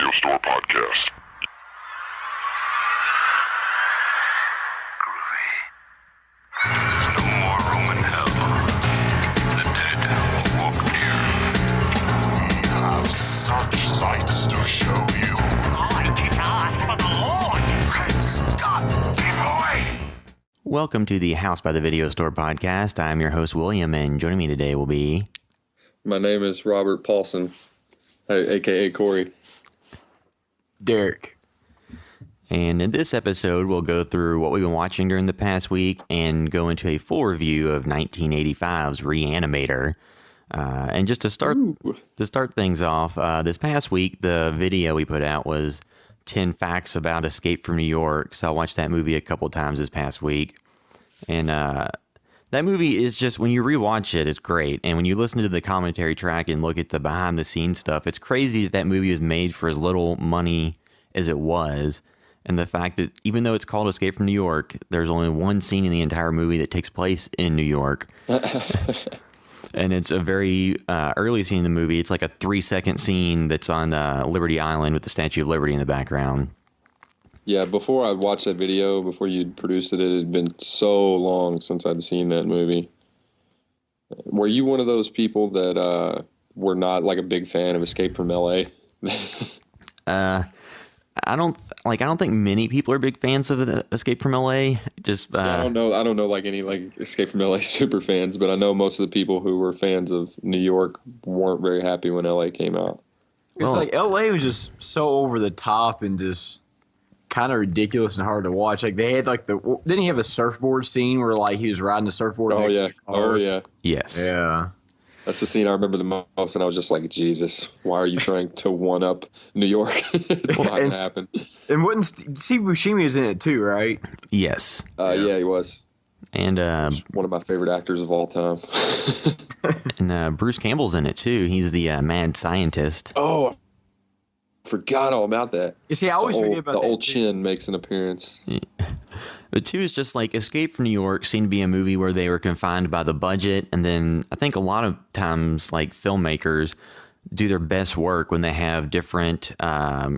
Video Store Podcast. There's no more room in hell. The dead will walk near. We have such sights to show you. I kick ass for the Lord! Praise God, boy! Welcome to the House by the Video Store Podcast. I'm your host, William, and joining me today will be... My name is Robert Paulson, a.k.a. Corey. Derek. And in this episode, we'll go through what we've been watching during the past week and go into a full review of 1985's Re-Animator. And just to start things off, this past week, the video we put out was 10 Facts About Escape from New York. So I watched that movie a couple times this past week. And that movie is just, when you rewatch it, it's great. And when you listen to the commentary track and look at the behind-the-scenes stuff, it's crazy that movie was made for as little money as it was. And the fact that even though it's called Escape from New York, there's only one scene in the entire movie that takes place in New York. And it's a very early scene in the movie. It's like a 3-second scene that's on Liberty Island with the Statue of Liberty in the background. Yeah, before I watched that video, before you'd produced it, it had been so long since I'd seen that movie. Were you one of those people that were not like a big fan of Escape from LA? I don't think many people are big fans of Escape from LA. Just I don't know like any like Escape from LA super fans, but I know most of the people who were fans of New York weren't very happy when LA came out. It's like LA was just so over the top and just kind of ridiculous and hard to watch. Like they had like didn't he have a surfboard scene where like he was riding a surfboard next to the car? Oh yeah. Yes. Yeah. That's the scene I remember the most, and I was just like, Jesus, why are you trying to one-up New York? It's not going to happen. And wasn't Steve Buscemi is in it too, right? Yes. Yeah, he was. And One of my favorite actors of all time. and Bruce Campbell's in it too. He's the mad scientist. Oh, I forgot all about that. You see, I always forget about the that old too. chin makes an appearance. But two is just like Escape from New York seemed to be a movie where they were confined by the budget. And then I think a lot of times like filmmakers do their best work when they have different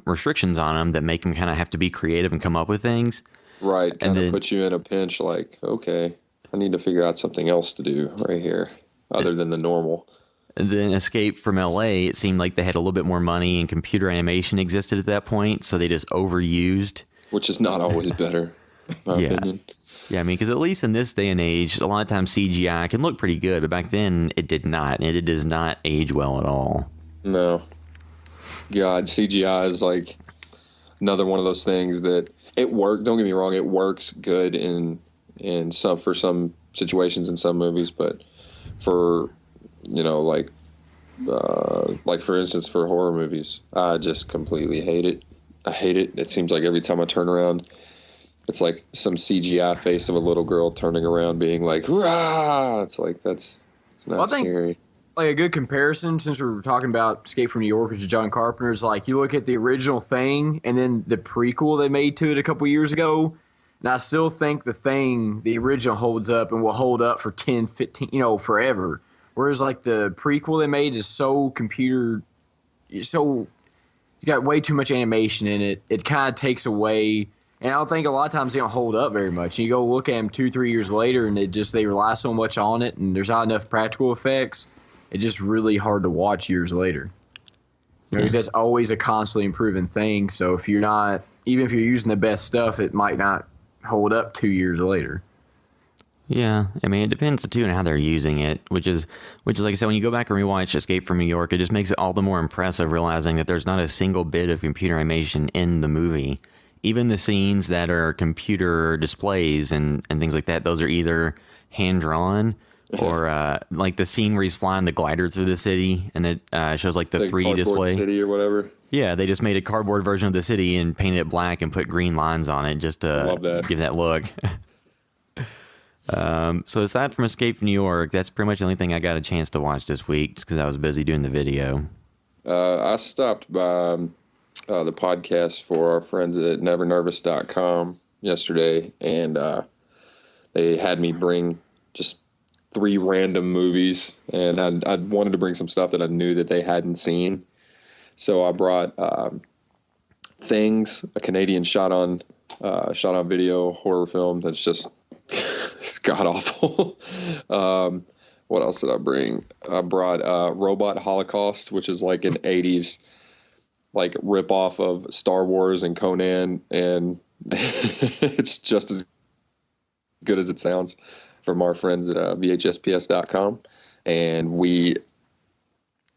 restrictions on them that make them kind of have to be creative and come up with things. Right. Kind of puts you in a pinch like, okay, I need to figure out something else to do right here other than the normal. And then Escape from LA, it seemed like they had a little bit more money and computer animation existed at that point. So they just overused. Which is not always better. My opinion. Yeah, I mean, because at least in this day and age, a lot of times CGI can look pretty good, but back then it did not, and it does not age well at all. No. God, CGI is like another one of those things that it works. Don't get me wrong, it works good for some situations in some movies, but for like for instance for horror movies, I just completely hate it. I hate it. It seems like every time I turn around, it's like some CGI face of a little girl turning around being like, rah! It's like, it's not scary. Like a good comparison, since we were talking about Escape from New York, which is John Carpenter's, like you look at the original Thing and then the prequel they made to it a couple years ago, and I still think the original holds up and will hold up for 10, 15, forever. Whereas like the prequel they made is so you got way too much animation in it. It kind of takes away. And I don't think a lot of times they don't hold up very much. You go look at them 2-3 years later, and they rely so much on it, and there's not enough practical effects. It's just really hard to watch years later. Because that's always a constantly improving thing. So if even if you're using the best stuff, it might not hold up 2 years later. Yeah, I mean, it depends too on how they're using it, which is like I said, when you go back and rewatch Escape from New York, it just makes it all the more impressive realizing that there's not a single bit of computer animation in the movie. Even the scenes that are computer displays and things like that, those are either hand-drawn or like the scene where he's flying the glider through the city and it shows like the 3D display. City or whatever. Yeah, they just made a cardboard version of the city and painted it black and put green lines on it just to give that look. So aside from Escape from New York, that's pretty much the only thing I got a chance to watch this week just because I was busy doing the video. I stopped by the podcast for our friends at nevernervous.com yesterday, and they had me bring just 3 random movies, and I wanted to bring some stuff that I knew that they hadn't seen. So I brought Things, a Canadian shot on video horror film that's just it's god awful. What else did I bring? I brought Robot Holocaust, which is like an 80s like rip off of Star Wars and Conan, and it's just as good as it sounds, from our friends at VHSPS.com. And we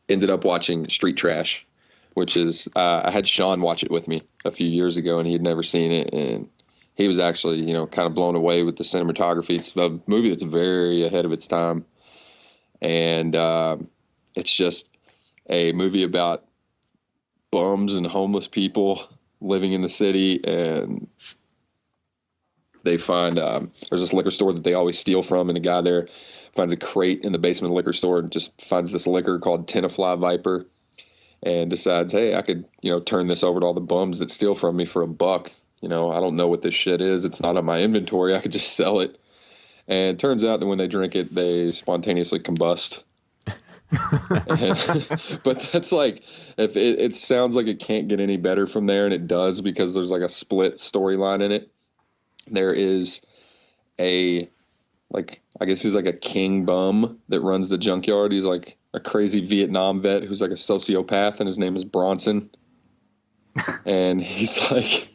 ended up watching Street Trash, which is I had Sean watch it with me a few years ago, and he had never seen it, and he was actually kind of blown away with the cinematography. It's a movie that's very ahead of its time, and it's just a movie about bums and homeless people living in the city, and they find there's this liquor store that they always steal from, and a guy there finds a crate in the basement of the liquor store and just finds this liquor called Tenafly Viper, and decides, hey, I could turn this over to all the bums that steal from me for $1. I don't know what this shit is. It's not on my inventory. I could just sell it. And it turns out that when they drink it, they spontaneously combust. But that's like, if it sounds like it can't get any better from there, and it does, because there's like a split storyline in it. There is I guess he's like a king bum that runs the junkyard. He's like a crazy Vietnam vet who's like a sociopath, and his name is Bronson. And he's like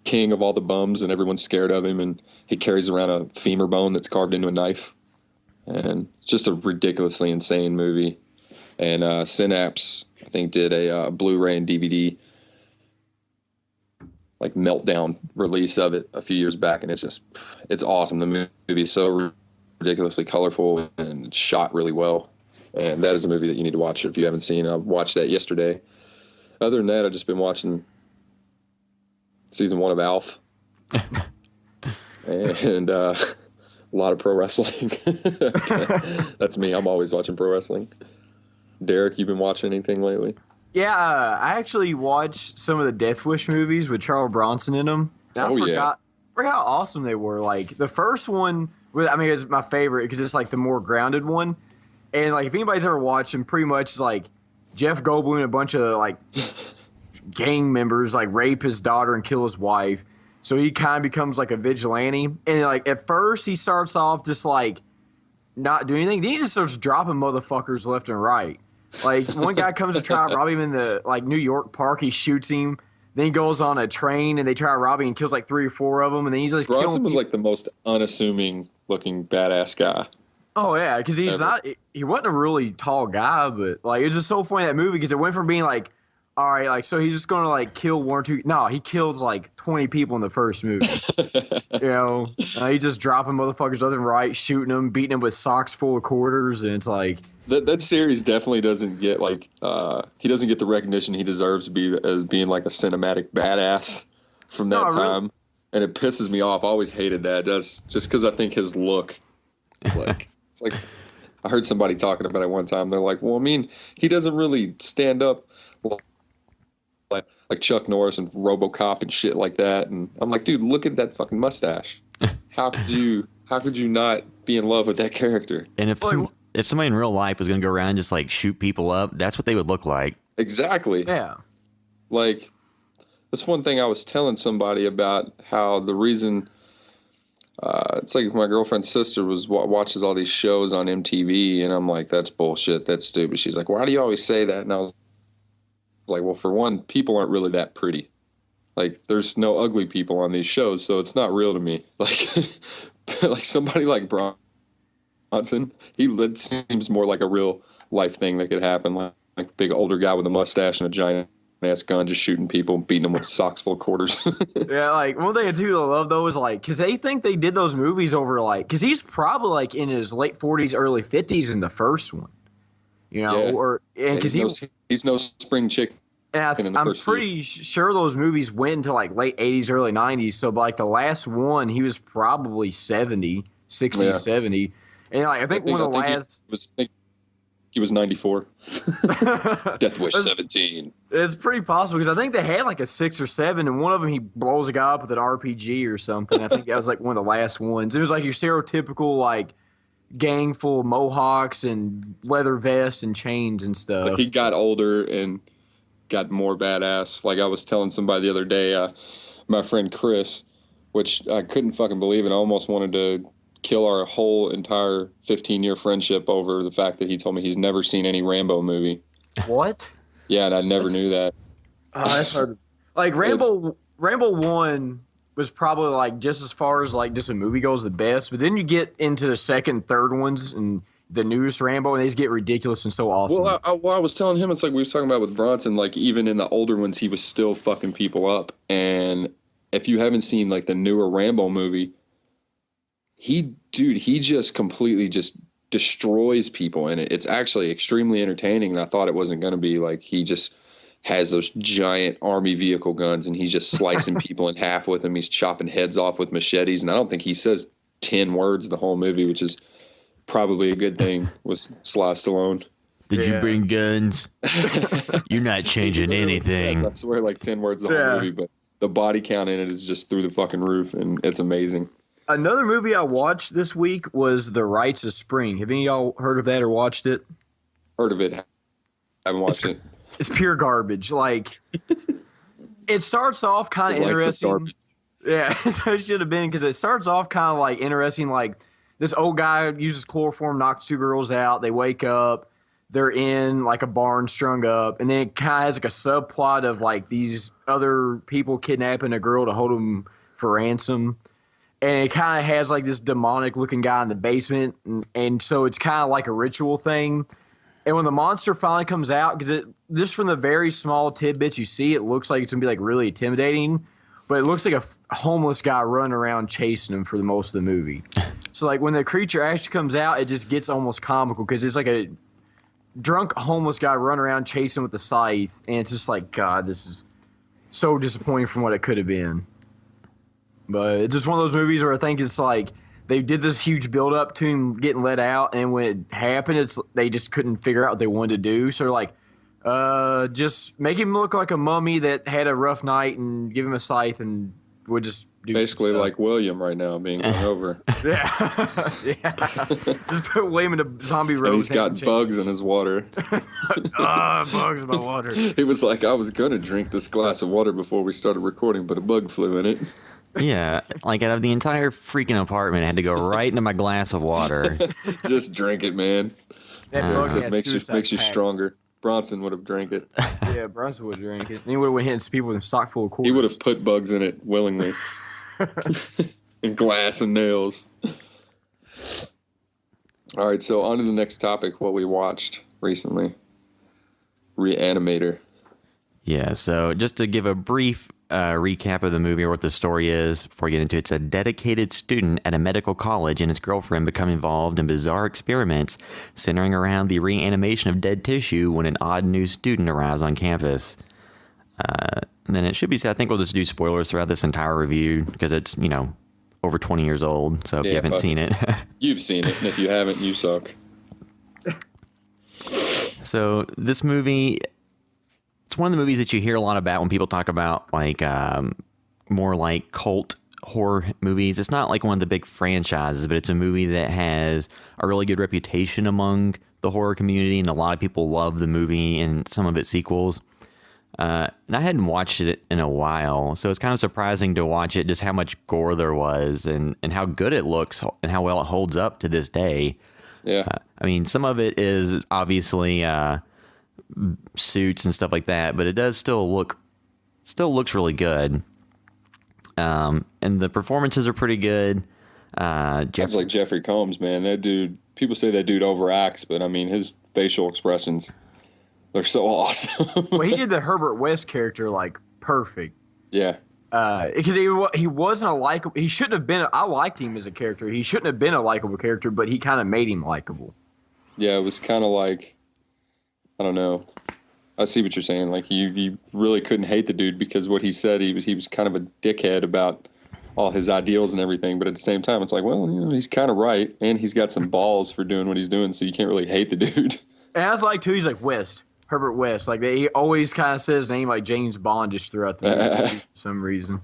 king of all the bums, and everyone's scared of him, and he carries around a femur bone that's carved into a knife. And it's just a ridiculously insane movie. And Synapse, I think, did a Blu-ray and DVD like meltdown release of it a few years back, and it's awesome. The movie is so ridiculously colorful and it's shot really well, and that is a movie that you need to watch if you haven't seen. I watched that yesterday. Other than that, I've just been watching season 1 of Alf and a lot of pro wrestling. That's me. I'm always watching pro wrestling. Derek, you been watching anything lately? Yeah, I actually watched some of the Death Wish movies with Charles Bronson in them. And I forgot how awesome they were. Like, the first one, it was my favorite because it's like the more grounded one. And like, if anybody's ever watched them, pretty much like Jeff Goldblum and a bunch of like gang members like rape his daughter and kill his wife. So he kind of becomes like a vigilante. And like, at first he starts off just like not doing anything. Then he just starts dropping motherfuckers left and right. Like, one guy comes to try to rob him in the like New York park. He shoots him. Then he goes on a train, and they try to rob him and kills like 3 or 4 of them. And then he's just killing Bronson was like the most unassuming looking badass guy. Oh yeah, because he wasn't a really tall guy, but like, it was just so funny, that movie, because it went from being like, all right, like, so he's just gonna like kill 1 or 2. No, he kills like 20 people in the first movie. He's just dropping motherfuckers left and right, shooting them, beating them with socks full of quarters, and it's like. That series definitely doesn't get like he doesn't get the recognition he deserves to be as being like a cinematic badass from that time, really? And it pisses me off. I always hated that, just because I think his look, like it's like I heard somebody talking about it one time. They're like, well, I mean, he doesn't really stand up like Chuck Norris and RoboCop and shit like that. And I'm like, dude, look at that fucking mustache. How could you not be in love with that character? And if somebody in real life was going to go around and just like shoot people up, that's what they would look like. Exactly. Yeah. Like, that's one thing I was telling somebody about, how the reason it's like my girlfriend's sister watches all these shows on MTV, and I'm like, that's bullshit. That's stupid. She's like, why do you always say that? And I was like, well, for one, people aren't really that pretty. Like, there's no ugly people on these shows, so it's not real to me. Like, like somebody like Bronson, he seems more like a real life thing that could happen. Like a big older guy with a mustache and a giant ass gun, just shooting people, beating them with socks full of quarters. Yeah, like, one thing I do love though is like, because they think they did those movies over like, because he's probably like in his late 40s, early 50s in the first one, or because he's no spring chicken. And I'm pretty sure those movies went into like late 80s, early 90s. So, like the last one, he was probably 60, 70. And like, I think one of the last. He was 94. Death Wish 17. It's pretty possible, because I think they had like a 6 or 7, and one of them he blows a guy up with an RPG or something. I think that was like one of the last ones. It was like your stereotypical like gang full of mohawks and leather vests and chains and stuff. But he got older and got more badass. Like I was telling somebody the other day, my friend Chris, which I couldn't fucking believe, and I almost wanted to kill our whole entire 15-year friendship over the fact that he told me he's never seen any Rambo movie. What? Yeah, and I never knew that. Oh, that's hard. Like Rambo 1 was probably like just as far as like just a movie goes the best, but then you get into the second, third ones and the newest Rambo, and they just get ridiculous and so awesome. Well, I was telling him, it's like we was talking about with Bronson, like even in the older ones, he was still fucking people up. And if you haven't seen like the newer Rambo movie, he just completely just destroys people in it. It's actually extremely entertaining. And I thought it wasn't going to be like, he just has those giant army vehicle guns and he's just slicing people in half with them. He's chopping heads off with machetes. And I don't think he says 10 words the whole movie, which is probably a good thing with Sly Stallone. Did you bring guns? You're not changing anything. I swear like 10 words the whole movie, but the body count in it is just through the fucking roof, and it's amazing. Another movie I watched this week was The Rites of Spring. Have any of y'all heard of that or watched it? Heard of it. Haven't watched it. It's pure garbage. Like, it starts off kind of interesting. Yeah, it should have been, because it starts off kind of like interesting. Like, this old guy uses chloroform, knocks 2 girls out. They wake up. They're in like a barn strung up. And then it kind of has like a subplot of like these other people kidnapping a girl to hold them for ransom. And it kind of has like this demonic looking guy in the basement. And so it's kind of like a ritual thing. And when the monster finally comes out, because just from the very small tidbits you see, it looks like it's going to be like really intimidating. But it looks like a homeless guy running around chasing him for the most of the movie. So like when the creature actually comes out, it just gets almost comical because it's like a drunk homeless guy running around chasing with a scythe. And it's just like, God, this is so disappointing from what it could have been. But it's just one of those movies where I think it's like they did this huge build up to him getting let out. And when it happened, they just couldn't figure out what they wanted to do. So they're like, just make him look like a mummy that had a rough night and give him a scythe and would just do basically like William right now being run over. Yeah. Just put William in a zombie robe. And he's got bugs in his water. Bugs in my water. He was like, I was going to drink this glass of water before we started recording, but a bug flew in it. Yeah, like out of the entire freaking apartment, I had to go right into my glass of water. Just drink it, man. That makes you stronger. Bronson would have drank it. Yeah, Bronson would have drank it. And he would have went hitting people with a sock full of quarters. He would have put bugs in it willingly. And glass and nails. All right, so on to the next topic, what we watched recently. Re-Animator. Yeah, so just to give a brief recap of the movie or what the story is before we get into it. It's a dedicated student at a medical college and his girlfriend become involved in bizarre experiments centering around the reanimation of dead tissue when an odd new student arrives on campus. And then it should be said, I think we'll just do spoilers throughout this entire review because it's, over 20 years old. So if you haven't seen it. You've seen it, and if you haven't, you suck. So this movie, it's one of the movies that you hear a lot about when people talk about like more like cult horror movies. It's not like one of the big franchises, but it's a movie that has a really good reputation among the horror community, and a lot of people love the movie and some of its sequels. And I hadn't watched it in a while, so it's kind of surprising to watch it, just how much gore there was and how good it looks and how well it holds up to this day. Yeah. I mean, some of it is obviously suits and stuff like that, but it does still looks really good. And the performances are pretty good. Sounds like Jeffrey Combs, man. That dude, people say that dude overacts, but I mean, his facial expressions, they're so awesome. Well, he did the Herbert West character like perfect. Yeah. Because he wasn't a likable. He shouldn't have been. I liked him as a character. He shouldn't have been a likable character, but he kind of made him likable. Yeah, it was kind of like, I don't know. I see what you're saying. Like you really couldn't hate the dude because what he said, he was kind of a dickhead about all his ideals and everything. But at the same time, it's like, well, he's kind of right, and he's got some balls for doing what he's doing, so you can't really hate the dude. And I was like, too, he's like Herbert West. Like he always kind of says his name like James Bondish throughout the movie for some reason.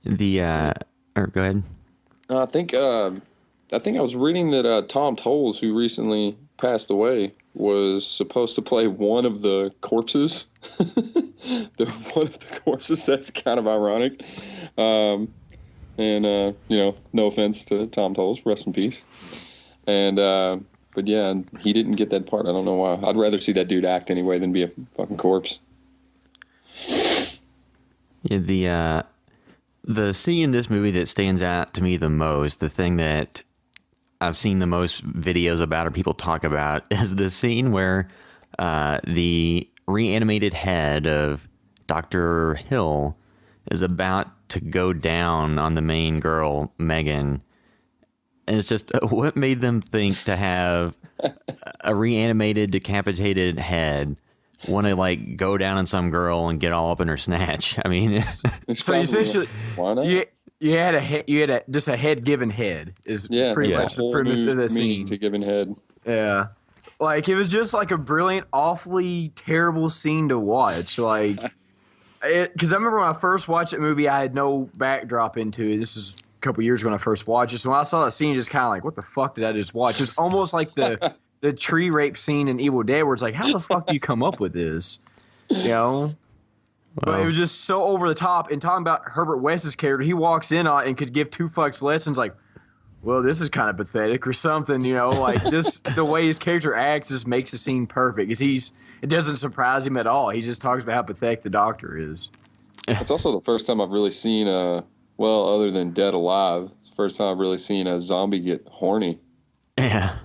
Go ahead. I think I was reading that Tom Tolles, who recently passed away, was supposed to play one of the corpses. One of the corpses. That's kind of ironic. No offense to Tom Tolles, rest in peace. But yeah, he didn't get that part. I don't know why. I'd rather see that dude act anyway than be a fucking corpse. Yeah, the scene in this movie that stands out to me the most, the thing that I've seen the most videos about or people talk about, is the scene where the reanimated head of Dr. Hill is about to go down on the main girl, Megan. And it's just, what made them think to have a reanimated, decapitated head want to like go down on some girl and get all up in her snatch? I mean, it's so essentially, why not? you had a head given head is pretty much the premise of the scene. To given head. Yeah, like it was just like a brilliant, awfully terrible scene to watch. Like, because I remember when I first watched that movie, I had no backdrop into it. This is a couple years when I first watched it. So when I saw that scene, just kind of like, what the fuck did I just watch? It's almost like the tree rape scene in Evil Dead, where it's like, how the fuck do you come up with this? You know? Wow. But it was just so over the top. And talking about Herbert West's character, he walks in on it and could give two fucks lessons like, well, this is kind of pathetic or something, you know? Like, just the way his character acts just makes the scene perfect. Because it doesn't surprise him at all. He just talks about how pathetic the doctor is. It's also the first time I've really seen other than Dead Alive, it's the first time I've really seen a zombie get horny. Yeah.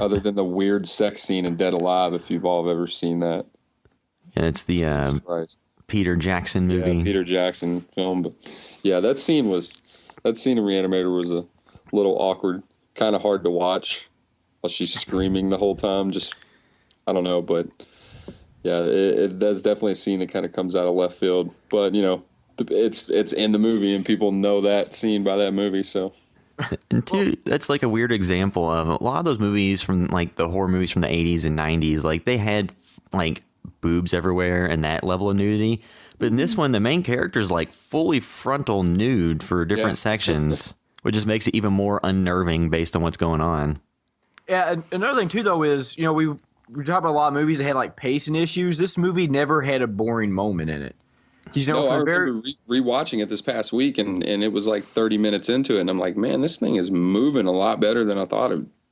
Other than the weird sex scene in Dead Alive, if you've all ever seen that. And it's the Peter Jackson movie. Yeah, Peter Jackson film. But yeah, that scene in Re-Animator was a little awkward, kind of hard to watch while she's screaming the whole time. Just, I don't know, but yeah, that's definitely a scene that kind of comes out of left field. But, you know, it's in the movie and people know that scene by that movie, so. And two, that's like a weird example of a lot of those movies from like the horror movies from the 80s and 90s. Like they had like boobs everywhere and that level of nudity. But in this one, the main character is like fully frontal nude for different sections, which just makes it even more unnerving based on what's going on. Yeah, and another thing too, though, is, you know, we talk about a lot of movies that had like pacing issues. This movie never had a boring moment in it. You know, I remember rewatching it this past week, and it was like 30 minutes into it, and I'm like, man, this thing is moving a lot better than I thought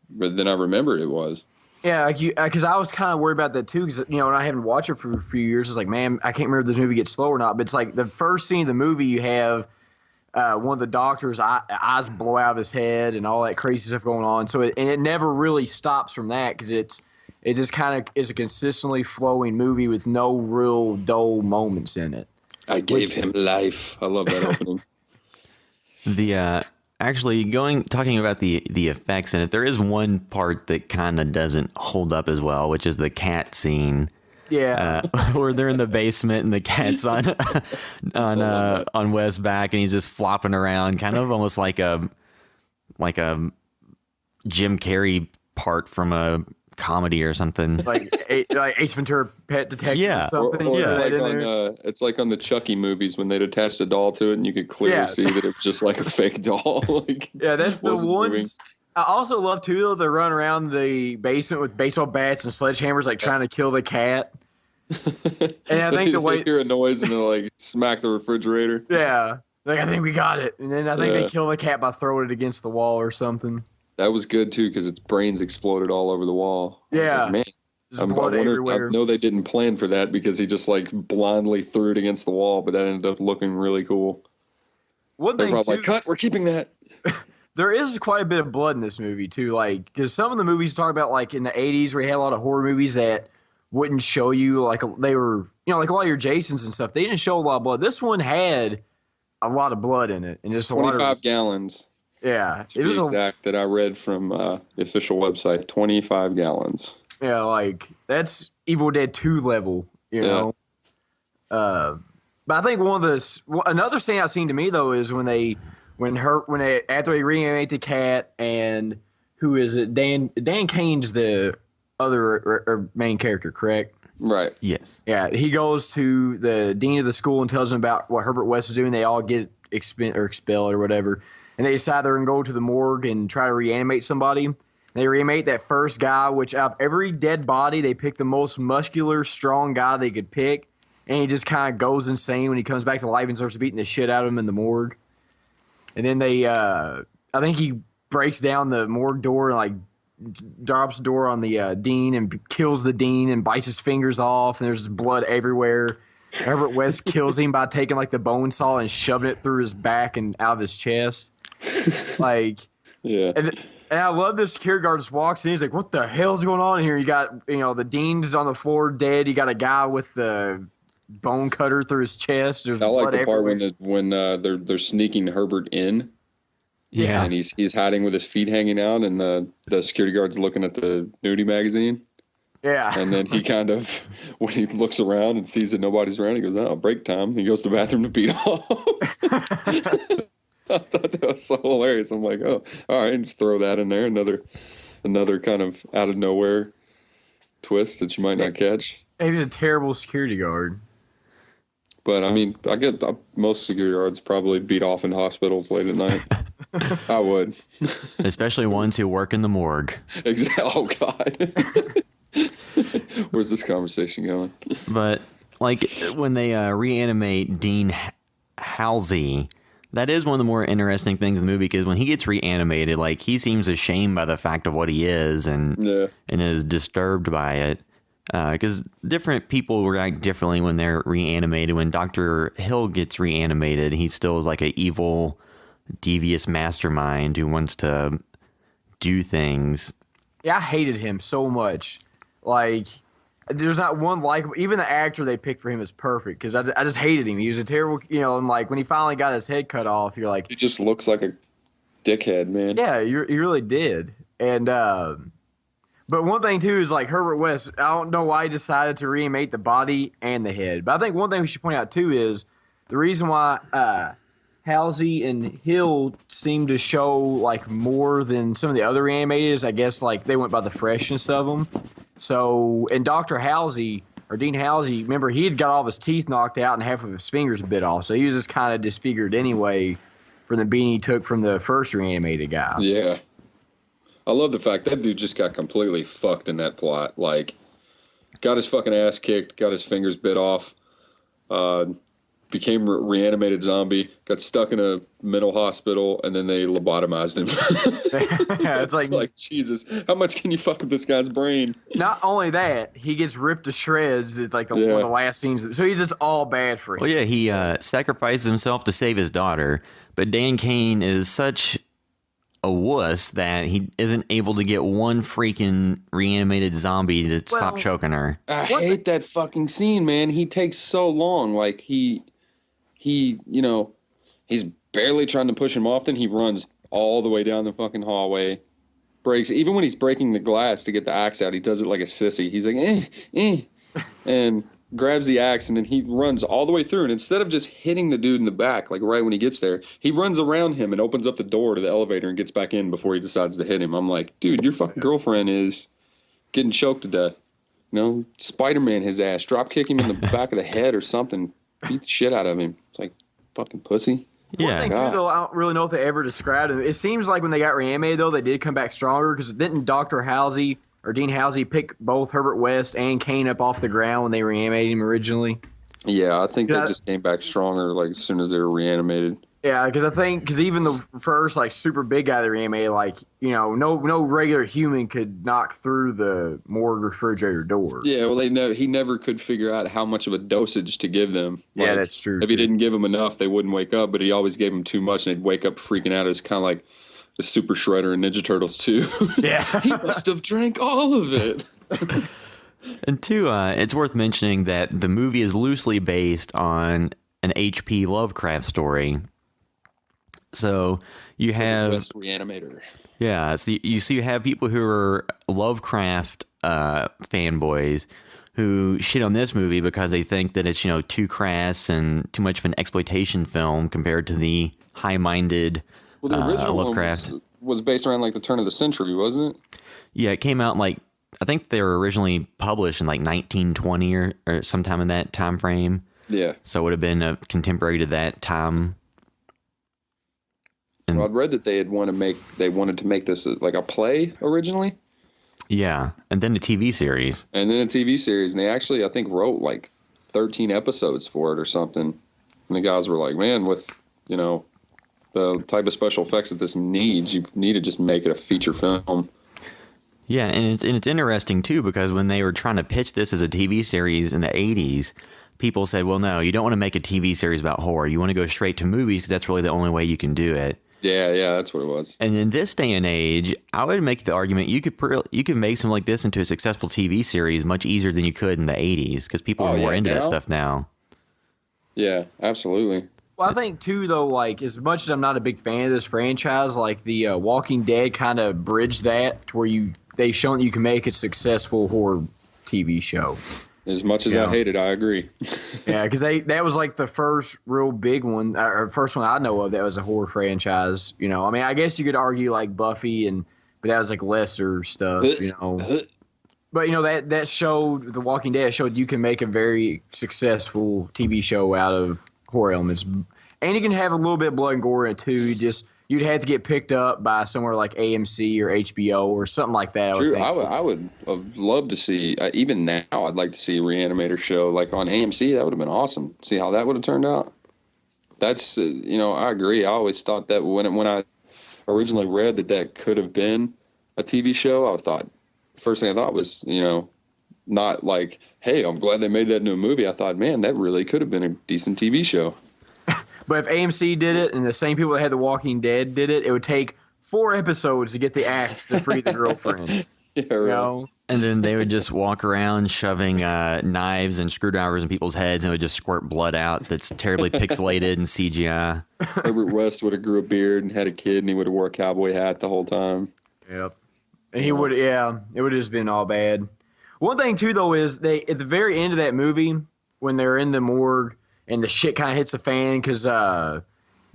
than I remembered it was. Yeah, because I was kind of worried about that too, because, you know, and I haven't watched it for a few years. It's like, man, I can't remember if this movie gets slow or not. But it's like the first scene of the movie, you have one of the doctor's eyes blow out of his head and all that crazy stuff going on. So it never really stops from that, because it just kind of is a consistently flowing movie with no real dull moments in it. I gave him life. I love that opening. Talking about the effects in it, there is one part that kind of doesn't hold up as well, which is the cat scene. Yeah, where they're in the basement and the cat's on Wes's back and he's just flopping around, kind of almost like a Jim Carrey part from a comedy or something, like Ace Ventura: Pet Detective, or something. Or it's like on the Chucky movies when they'd attached a doll to it and you could clearly see that it was just like a fake doll. That's the ones. Moving. I also love too, though, they run around the basement with baseball bats and sledgehammers, like trying to kill the cat. And I think the way they hear a noise and they like smack the refrigerator. Yeah, like, I think we got it, and then I think they kill the cat by throwing it against the wall or something. That was good too, because its brains exploded all over the wall. Yeah, man, I know they didn't plan for that, because he just like blindly threw it against the wall, but that ended up looking really cool. They're probably like, cut, we're keeping that. There is quite a bit of blood in this movie too, like, because some of the movies talk about, like in the 80s, where you had a lot of horror movies that wouldn't show you, like they were, you know, like a lot of your Jasons and stuff. They didn't show a lot of blood. This one had a lot of blood in it, and just 25 gallons. Yeah, it was exact that I read from the official website. 25 gallons. Yeah, like that's Evil Dead 2 level, you know. But I think another standout scene to me though is when after they reanimate the cat, and who is it? Dan Kane's the other main character, correct? Right. Yes. Yeah, he goes to the dean of the school and tells him about what Herbert West is doing. They all get expelled or whatever. And they decide they're going to go to the morgue and try to reanimate somebody. They reanimate that first guy, which out of every dead body, they pick the most muscular, strong guy they could pick. And he just kind of goes insane when he comes back to life and starts beating the shit out of him in the morgue. And then they, I think he breaks down the morgue door and like drops the door on the dean and kills the dean and bites his fingers off. And there's blood everywhere. Herbert West kills him by taking like the bone saw and shoving it through his back and out of his chest. Like, Yeah. And I love this security guard just walks in. He's like, what the hell's going on here? You got, the dean's on the floor dead. You got a guy with the bone cutter through his chest. There's I like blood the part everywhere. when they're sneaking Herbert in. Yeah. And he's hiding with his feet hanging out, and the security guard's looking at the nudie magazine. Yeah. And then he kind of, when he looks around and sees that nobody's around, he goes, "Oh, break time." He goes to the bathroom to beat off. I thought that was so hilarious. I'm like, oh, all right, just throw that in there. Another kind of out of nowhere twist that you might not catch. He was a terrible security guard. But I mean, I get most security guards probably beat off in hospitals late at night. I would. Especially ones who work in the morgue. Exactly. Oh God. Where's this conversation going? But like when they reanimate Dean Halsey, that is one of the more interesting things in the movie, because when he gets reanimated, like he seems ashamed by the fact of what he is and is disturbed by it. Because different people react differently when they're reanimated. When Dr. Hill gets reanimated, he still is like an evil, devious mastermind who wants to do things. Yeah, I hated him so much. Like, there's not one likable. Even the actor they picked for him is perfect, because I just hated him. He was a terrible, and like when he finally got his head cut off, you're like, He just looks like a dickhead, man. yeah, he really did. And but one thing too is like Herbert West. I don't know why he decided to reanimate the body and the head. But I think one thing we should point out too is the reason why Halsey and Hill seem to show like more than some of the other reanimators. I guess like they went by the freshness of them. So, and Dr. Halsey, or Dean Halsey, remember he had got all of his teeth knocked out and half of his fingers bit off. So he was just kind of disfigured anyway from the beating he took from the first reanimated guy. Yeah. I love the fact that dude just got completely fucked in that plot. Like, got his fucking ass kicked, got his fingers bit off, became a reanimated zombie, got stuck in a mental hospital, and then they lobotomized him. Yeah, it's like Jesus, how much can you fuck with this guy's brain? not only that, he gets ripped to shreds at like one of the last scenes. So he's just all bad for him. Well, yeah, he sacrifices himself to save his daughter, but Dan Cain is such a wuss that he isn't able to get one freaking reanimated zombie to stop choking her. I hate that fucking scene, man. He takes so long. Like he's barely trying to push him off. Then he runs all the way down the fucking hallway, breaks. Even when he's breaking the glass to get the axe out, he does it like a sissy. He's like, and grabs the axe, and then he runs all the way through. And instead of just hitting the dude in the back, like right when he gets there, he runs around him and opens up the door to the elevator and gets back in before he decides to hit him. I'm like, dude, your fucking girlfriend is getting choked to death. Spider-Man his ass. Drop kick him in the back of the head or something. Beat the shit out of him. It's like, fucking pussy. Yeah. One thing too, though, I don't really know if they ever described it. It seems like when they got reanimated, though, they did come back stronger, because didn't Dr. Halsey or Dean Halsey pick both Herbert West and Kane up off the ground when they reanimated him originally? Yeah, I think they just came back stronger like as soon as they were reanimated. Yeah, because even the first like super big guy they reanimated, like no regular human could knock through the morgue refrigerator door. Yeah, well, he never could figure out how much of a dosage to give them. Yeah, Like, that's true. If he didn't give them enough, they wouldn't wake up. But he always gave them too much, and they'd wake up freaking out. It's kind of like the Super Shredder and Ninja Turtles too. Yeah, He must have drank all of it. And two, it's worth mentioning that the movie is loosely based on an H.P. Lovecraft story. So you have Best Re-Animator. Yeah, so you have people who are Lovecraft fanboys who shit on this movie because they think that it's too crass and too much of an exploitation film compared to the high-minded Well, the original Lovecraft. one was based around like the turn of the century, wasn't it? Yeah, it came out I think they were originally published in like 1920 or sometime in that time frame. Yeah. So it would have been a contemporary to that time. And I'd read that they wanted to make this like a play originally. yeah, and then a TV series. And then a TV series, and they actually, I think, wrote like 13 episodes for it or something. And the guys were like, man, with, the type of special effects that this needs, you need to just make it a feature film. Yeah, and it's interesting too, because when they were trying to pitch this as a TV series in the 80s, people said, well, no, you don't want to make a TV series about horror. You want to go straight to movies because that's really the only way you can do it. Yeah, that's what it was. And in this day and age, I would make the argument you could make something like this into a successful TV series much easier than you could in the 80s because people are more into that stuff now. Yeah, absolutely. Well, I think too, though, like as much as I'm not a big fan of this franchise, like the Walking Dead kind of bridged that to where they've shown that you can make a successful horror TV show. As much as I hate it, I agree. Yeah, because that was like the first real big one, or first one I know of that was a horror franchise. I mean, I guess you could argue like Buffy, but that was like lesser stuff. But that showed, The Walking Dead showed you can make a very successful TV show out of horror elements, and you can have a little bit of blood and gore in it too. You'd have to get picked up by somewhere like AMC or HBO or something like that. True, I would have loved to see, even now, I'd like to see a Re-Animator show like on AMC. That would have been awesome. See how that would have turned out. That's, I agree. I always thought that when I originally read that could have been a TV show, first thing I thought was, not like, hey, I'm glad they made that into a movie. I thought, man, that really could have been a decent TV show. But if AMC did it and the same people that had The Walking Dead did it, it would take 4 episodes to get the axe to free the girlfriend. Yeah, right. And then they would just walk around shoving knives and screwdrivers in people's heads, and it would just squirt blood out that's terribly pixelated and CGI. Herbert West would have grew a beard and had a kid, and he would have wore a cowboy hat the whole time. Yep. And it would have just been all bad. One thing, too, though, is at the very end of that movie, when they're in the morgue, and the shit kind of hits the fan because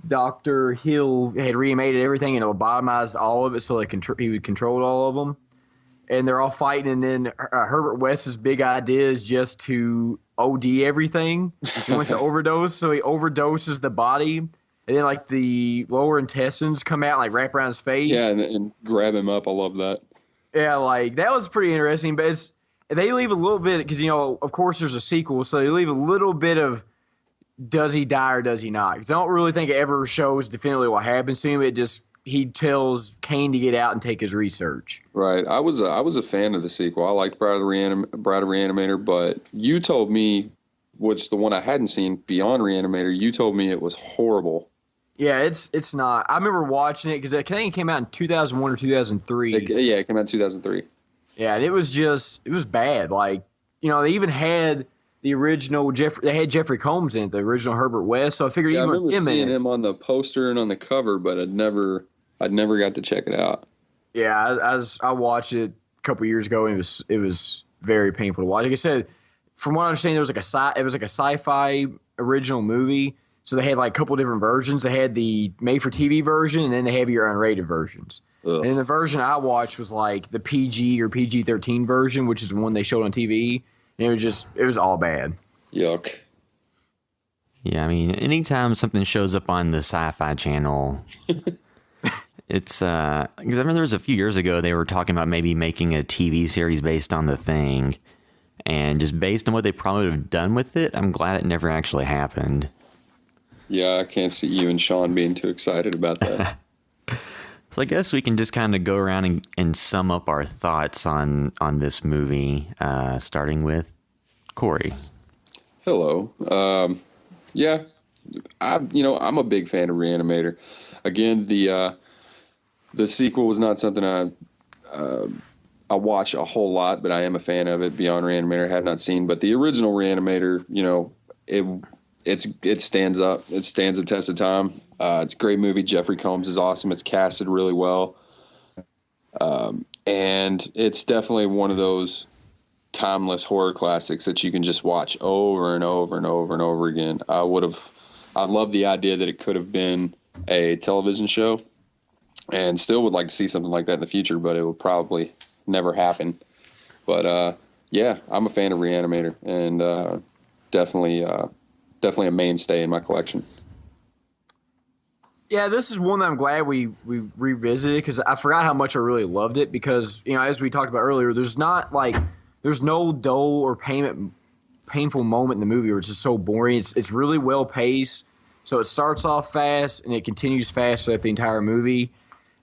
Dr. Hill had reanimated everything and lobotomized all of it so he would control all of them. And they're all fighting, and then Herbert West's big idea is just to OD everything. He wants to overdose, so he overdoses the body, and then like the lower intestines come out, like wrap around his face. Yeah, and grab him up. I love that. Yeah, like that was pretty interesting, but they leave a little bit because of course there's a sequel, so they leave a little bit of does he die or does he not? Because I don't really think it ever shows definitively what happens to him. It just he tells Kane to get out and take his research. Right. I was a fan of the sequel. I liked Bride of Re-Animator, but you told me, which the one I hadn't seen, Beyond Re-Animator, you told me it was horrible. Yeah, it's not. I remember watching it because I think it came out in 2001 or 2003. It came out in 2003. Yeah, and it was bad. Like, they even had the original they had Jeffrey Combs in it, the original Herbert West. So I figured I even remember with him seeing in it, him on the poster and on the cover, but I'd never got to check it out. Yeah, I watched it a couple years ago, and it was very painful to watch. Like I said, from what I understand, it was like a sci-fi original movie. So they had like a couple different versions. They had the made-for-TV version, and then they have your unrated versions. Ugh. And the version I watched was like the PG or PG-13 version, which is the one they showed on TV. And it was all bad. Yuck. Yeah, I mean, anytime something shows up on the Sci-Fi Channel, it's because I remember there was a few years ago they were talking about maybe making a TV series based on The Thing, and just based on what they probably would have done with it, I'm glad it never actually happened. Yeah, I can't see you and Sean being too excited about that. So I guess we can just kind of go around and sum up our thoughts on this movie, starting with Corey. Hello. Yeah, I'm a big fan of Re-Animator. Again, the sequel was not something I watch a whole lot, but I am a fan of it. Beyond Re-Animator, I have not seen, but the original Re-Animator, it stands up. It stands the test of time. It's a great movie. Jeffrey Combs is awesome. It's casted really well. And it's definitely one of those timeless horror classics that you can just watch over and over and over and over again. I love the idea that it could have been a television show, and still would like to see something like that in the future, but it will probably never happen. But yeah, I'm a fan of Re-Animator, and definitely a mainstay in my collection. Yeah, this is one that I'm glad we revisited because I forgot how much I really loved it because, as we talked about earlier, there's no dull or painful moment in the movie where it's just so boring. It's really well paced. So it starts off fast and it continues fast throughout the entire movie.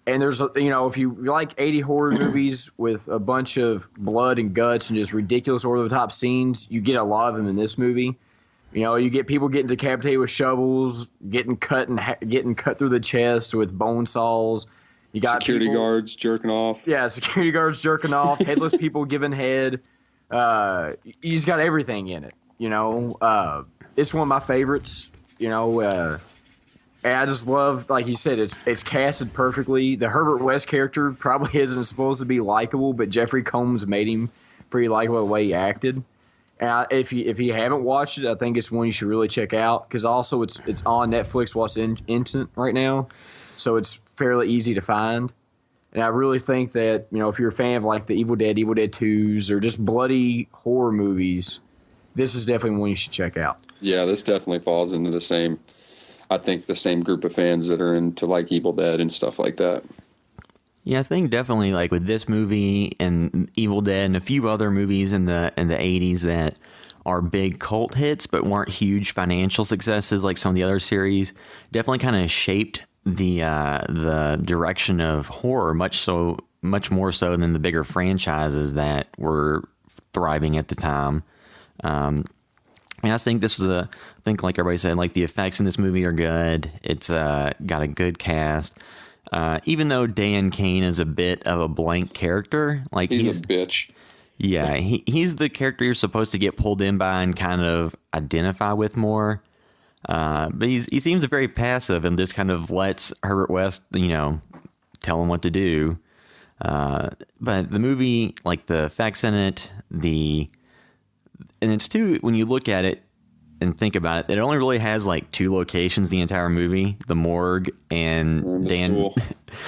And there's, if you like 80 horror movies with a bunch of blood and guts and just ridiculous over-the-top scenes, you get a lot of them in this movie. You get people getting decapitated with shovels, getting cut through the chest with bone saws. You got security guards jerking off. Yeah, security guards jerking off. Headless people giving head. You just got everything in it. It's one of my favorites. And I just love, like you said, it's casted perfectly. The Herbert West character probably isn't supposed to be likable, but Jeffrey Combs made him pretty likable the way he acted. And if you haven't watched it, I think it's one you should really check out because also it's on Netflix while it's instant right now, so it's fairly easy to find. And I really think that if you're a fan of like the Evil Dead 2s, or just bloody horror movies, this is definitely one you should check out. Yeah, this definitely falls into the same group of fans that are into like Evil Dead and stuff like that. Yeah, I think definitely like with this movie and Evil Dead and a few other movies in the 80s that are big cult hits but weren't huge financial successes like some of the other series, definitely kind of shaped the direction of horror much more so than the bigger franchises that were thriving at the time. And I just think this was I think like everybody said, like the effects in this movie are good. It's got a good cast. Even though Dan Cain is a bit of a blank character, like he's a bitch. Yeah, he's the character you're supposed to get pulled in by and kind of identify with more. But he seems very passive and just kind of lets Herbert West, tell him what to do. But the movie, like the effects in it, and it's too, when you look at it and think about it only really has like two locations the entire movie: the morgue and Dan school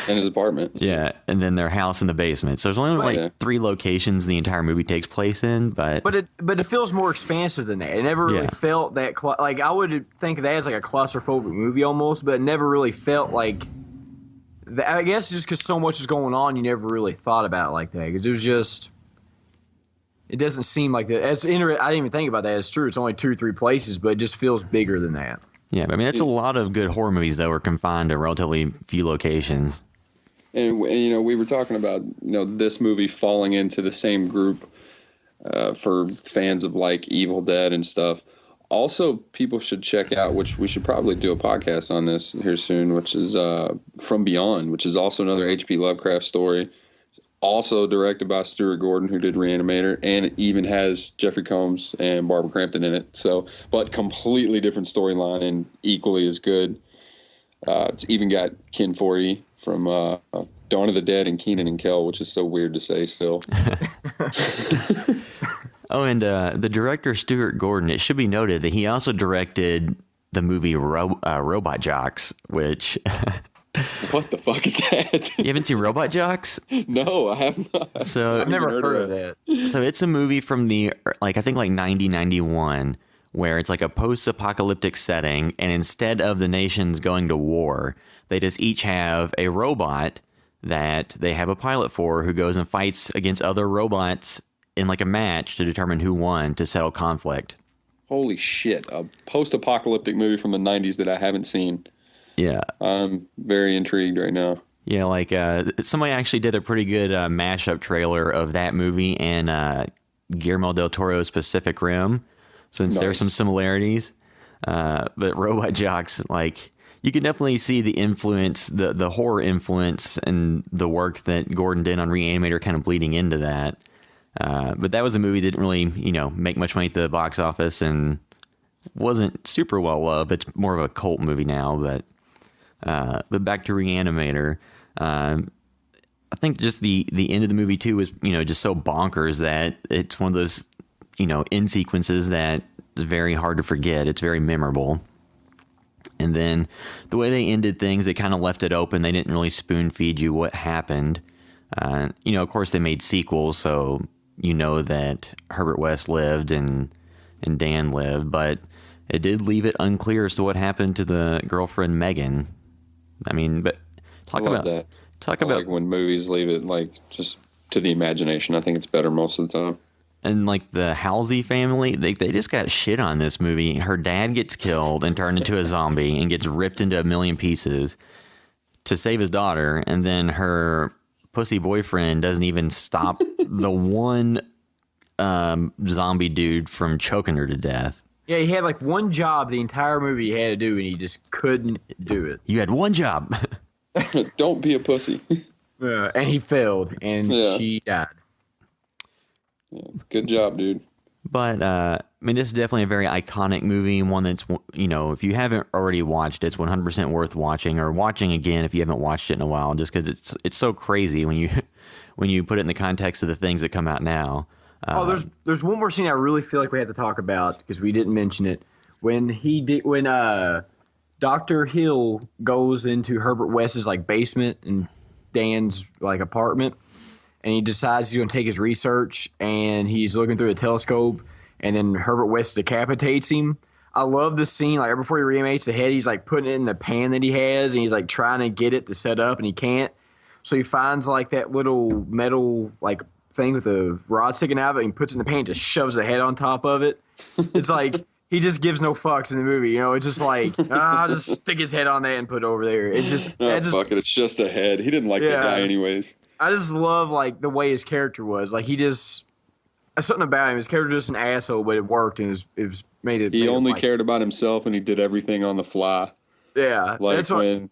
and his apartment. Yeah, and then their house in the basement. So there's only like three locations the entire movie takes place in. But it feels more expansive than that. It never really felt that like I would think of that as like a claustrophobic movie almost, but it never really felt like that. I guess just because so much is going on, you never really thought about it like that because it was just. It doesn't seem like that. I didn't even think about that. It's true. It's only 2 or 3 places, but it just feels bigger than that. Yeah, but I mean, that's a lot of good horror movies that were confined to relatively few locations. And we were talking about this movie falling into the same group for fans of like Evil Dead and stuff. Also, people should check out, which we should probably do a podcast on this here soon, which is From Beyond, which is also another H.P. Lovecraft story. Also directed by Stuart Gordon, who did Re-Animator, and it even has Jeffrey Combs and Barbara Crampton in it. So, but completely different storyline and equally as good. It's even got Ken Foree from Dawn of the Dead and Kenan and Kel, which is so weird to say still. Oh, and the director Stuart Gordon, it should be noted that he also directed the movie Robot Jocks, which... What the fuck is that? You haven't seen Robot Jocks? No, I have not. So I've never heard of that. So it's a movie from the I think 1991 where it's like a post-apocalyptic setting, and instead of the nations going to war, they just each have a robot that they have a pilot for who goes and fights against other robots in like a match to determine who won to settle conflict. Holy shit. A post-apocalyptic movie from the 90s that I haven't seen. Yeah. I'm very intrigued right now. Yeah, like somebody actually did a pretty good mashup trailer of that movie and Guillermo del Toro's Pacific Rim, since there's some similarities. But Robot Jocks, like, you can definitely see the influence, the horror influence and the work that Gordon did on Re-Animator kind of bleeding into that. But that was a movie that didn't really, make much money at the box office and wasn't super well loved. It's more of a cult movie now, but back to Re-Animator. I think just the end of the movie too was, just so bonkers that it's one of those, end sequences that is very hard to forget. It's very memorable. And then the way they ended things, they kind of left it open. They didn't really spoon feed you what happened. Of course they made sequels, so that Herbert West lived and Dan lived, but it did leave it unclear as to what happened to the girlfriend Megan. I mean, but I love that. Talk I about like when movies leave it like just to the imagination. I think it's better most of the time. and like the Halsey family, they just got shit on this movie. Her dad gets killed and turned into a zombie and gets ripped into a million pieces to save his daughter, and then her pussy boyfriend doesn't even stop the one zombie dude from choking her to death. Yeah, he had like one job the entire movie he had to do, and he just couldn't do it. You had one job. Don't be a pussy. And he failed, and she died. Good job, dude. But I mean, this is definitely a very iconic movie, one that's, you know, if you haven't already watched, it's 100% worth watching, or watching again if you haven't watched it in a while, just because it's so crazy when you put it in the context of the things that come out now. There's one more scene I really feel like we have to talk about because we didn't mention it. When Dr. Hill goes into Herbert West's like basement and Dan's like apartment, and he decides he's going to take his research, and he's looking through a telescope, and then Herbert West decapitates him. I love the scene, like right before he reanimates the head, he's like putting it in the pan that he has, and he's like trying to get it to set up, and he can't. So he finds like that little metal like thing with a rod sticking out of it, and he puts it in the pan, just shoves the head on top of it. It's like he just gives no fucks in the movie, you know. It's just like I'll just stick his head on that and put it over there. It's just Fuck it, it's just a head. He didn't like that guy anyways. I just love like the way his character was. Like he just something about him. His character was just an asshole, but it worked, and it was made it. He made only it, like, cared about himself, and he did everything on the fly. Yeah, Like that's when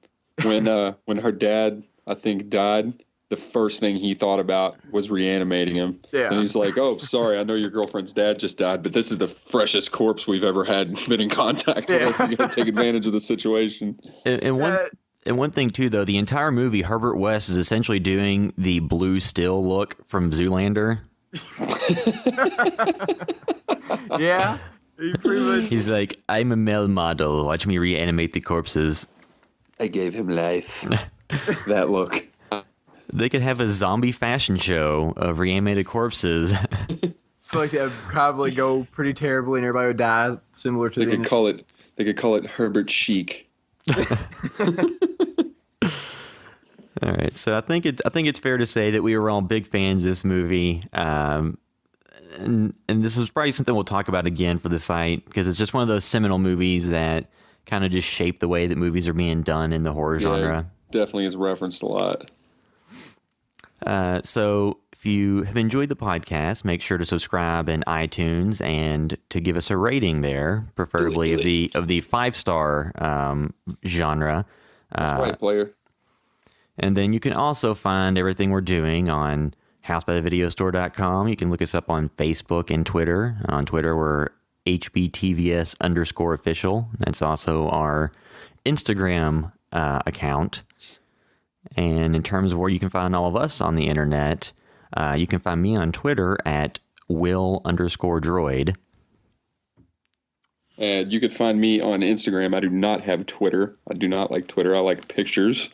her dad, I think, died, the first thing he thought about was reanimating him. Yeah. And he's like, "Oh, sorry, I know your girlfriend's dad just died, but this is the freshest corpse we've ever been in contact with. We got to take advantage of the situation." And one thing too, though, the entire movie, Herbert West is essentially doing the blue still look from Zoolander. Yeah, he pretty much. He's like, "I'm a male model. Watch me reanimate the corpses." I gave him life. That look. They could have a zombie fashion show of reanimated corpses. I feel like that would probably go pretty terribly, and everybody would die. Similar to They could call it Herbert Chic. All right, so I think it's fair to say that we were all big fans of this movie, and this is probably something we'll talk about again for the site, because it's just one of those seminal movies that kind of just shape the way that movies are being done in the horror genre. Definitely is referenced a lot. So if you have enjoyed the podcast, make sure to subscribe in iTunes and to give us a rating there, preferably of the 5-star genre. That's right, player. And then you can also find everything we're doing on housebythevideostore.com. You can look us up on Facebook and Twitter. On Twitter, we're HBTVS_official. That's also our Instagram account. And in terms of where you can find all of us on the internet, you can find me on Twitter at Will_droid. And you could find me on Instagram. I do not have Twitter. I do not like Twitter. I like pictures.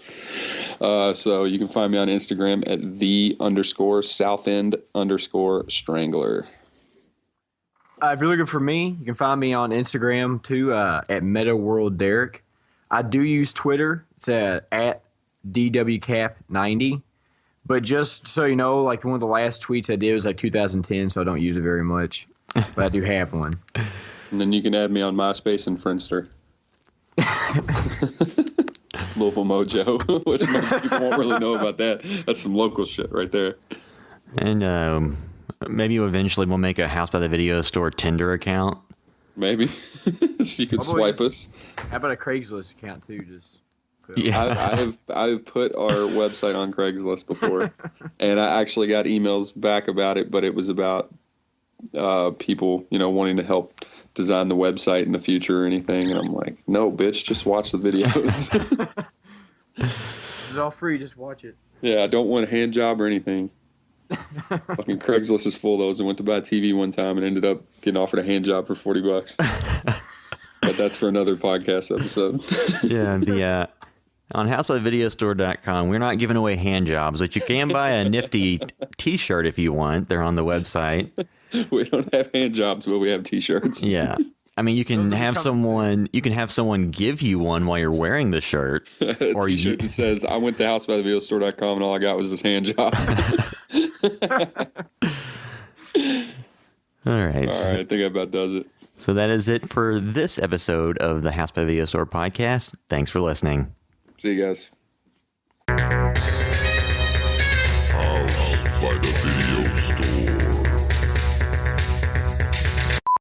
So you can find me on Instagram at _Southend_Strangler. If you're looking for me, you can find me on Instagram too at MetaWorldDerek. I do use Twitter. It's at DWCap90. But just so you know, like one of the last tweets I did was like 2010, so I don't use it very much. But I do have one. And then you can add me on MySpace and Friendster. Louisville Mojo, which most people won't really know about that. That's some local shit right there. And maybe eventually we'll make a House by the Video Store Tinder account. Maybe. So you could swipe us. How about a Craigslist account too? Just I've put our website on Craigslist before, and I actually got emails back about it, but it was about people, wanting to help design the website in the future or anything, and I'm like, no, bitch, just watch the videos. This is all free. Just watch it. Yeah, I don't want a hand job or anything. Fucking Craigslist is full of those. I went to buy a TV one time and ended up getting offered a hand job for $40. But that's for another podcast episode. Yeah, on housebythevideostore.com, we're not giving away hand jobs, but you can buy a nifty T-shirt if you want. They're on the website. We don't have hand jobs, but we have T-shirts. Yeah. I mean, you can Those have are coming someone give you one while you're wearing the shirt, or you. T-shirt that says, "I went to housebythevideostore.com and all I got was this hand job." All right. All right, I think that about does it. So that is it for this episode of the House by the Video Store podcast. Thanks for listening. See you guys. House by the Video Store.